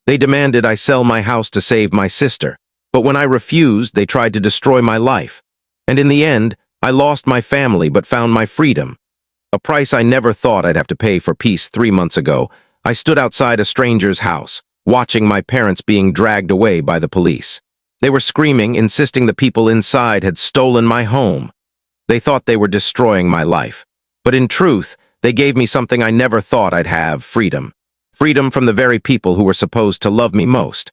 They demanded I sell my house to save my sister, but when I refused, they tried to destroy my life. And in the end, I lost my family but found my freedom. A price I never thought I'd have to pay for peace 3 months ago. I stood outside a stranger's house, watching my parents being dragged away by the police. They were screaming, insisting the people inside had stolen my home. They thought they were destroying my life. But in truth, they gave me something I never thought I'd have, freedom. Freedom from the very people who were supposed to love me most.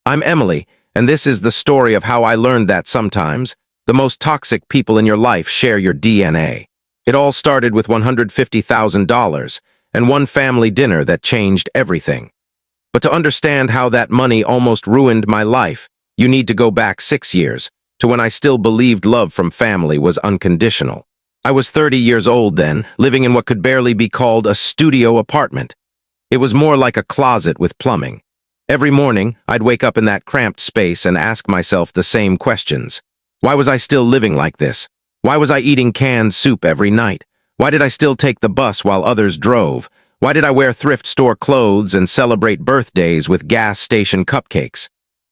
I'm Emily, and this is the story of how I learned that sometimes the most toxic people in your life share your DNA. It all started with $150,000 and one family dinner that changed everything. But to understand how that money almost ruined my life, you need to go back 6 years, to when I still believed love from family was unconditional. I was 30 years old then, living in what could barely be called a studio apartment. It was more like a closet with plumbing. Every morning, I'd wake up in that cramped space and ask myself the same questions. Why was I still living like this? Why was I eating canned soup every night? Why did I still take the bus while others drove? Why did I wear thrift store clothes and celebrate birthdays with gas station cupcakes?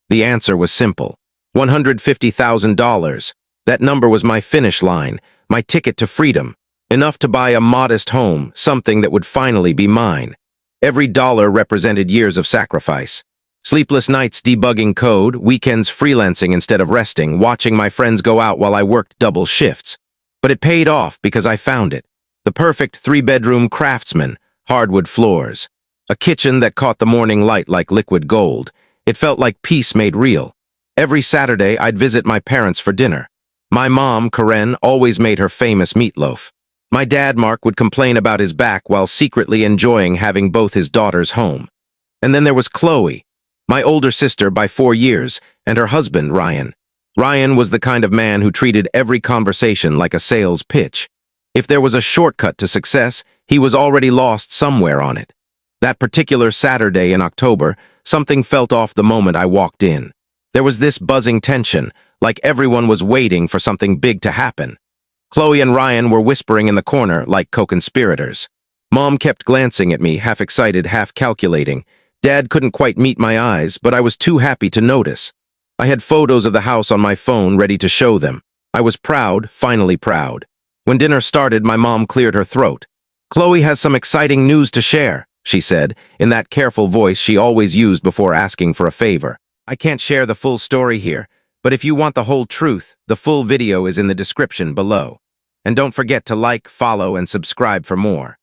The answer was simple. $150,000. That number was my finish line, my ticket to freedom. Enough to buy a modest home, something that would finally be mine. Every dollar represented years of sacrifice. Sleepless nights debugging code, weekends freelancing instead of resting, watching my friends go out while I worked double shifts. But it paid off because I found it. The perfect 3-bedroom craftsman, hardwood floors. A kitchen that caught the morning light like liquid gold. It felt like peace made real. Every Saturday, I'd visit my parents for dinner. My mom, Karen, always made her famous meatloaf. My dad, Mark, would complain about his back while secretly enjoying having both his daughters home. And then there was Chloe, my older sister by 4 years, and her husband, Ryan. Ryan was the kind of man who treated every conversation like a sales pitch. If there was a shortcut to success, he was already lost somewhere on it. That particular Saturday in October, something felt off the moment I walked in. There was this buzzing tension, like everyone was waiting for something big to happen. Chloe and Ryan were whispering in the corner like co-conspirators. Mom kept glancing at me, half excited, half calculating. Dad couldn't quite meet my eyes, but I was too happy to notice. I had photos of the house on my phone ready to show them. I was proud, finally proud. When dinner started, my mom cleared her throat. "Chloe has some exciting news to share," she said, in that careful voice she always used before asking for a favor. "I can't share the full story here, but if you want the whole truth, the full video is in the description below. And don't forget to like, follow, and subscribe for more."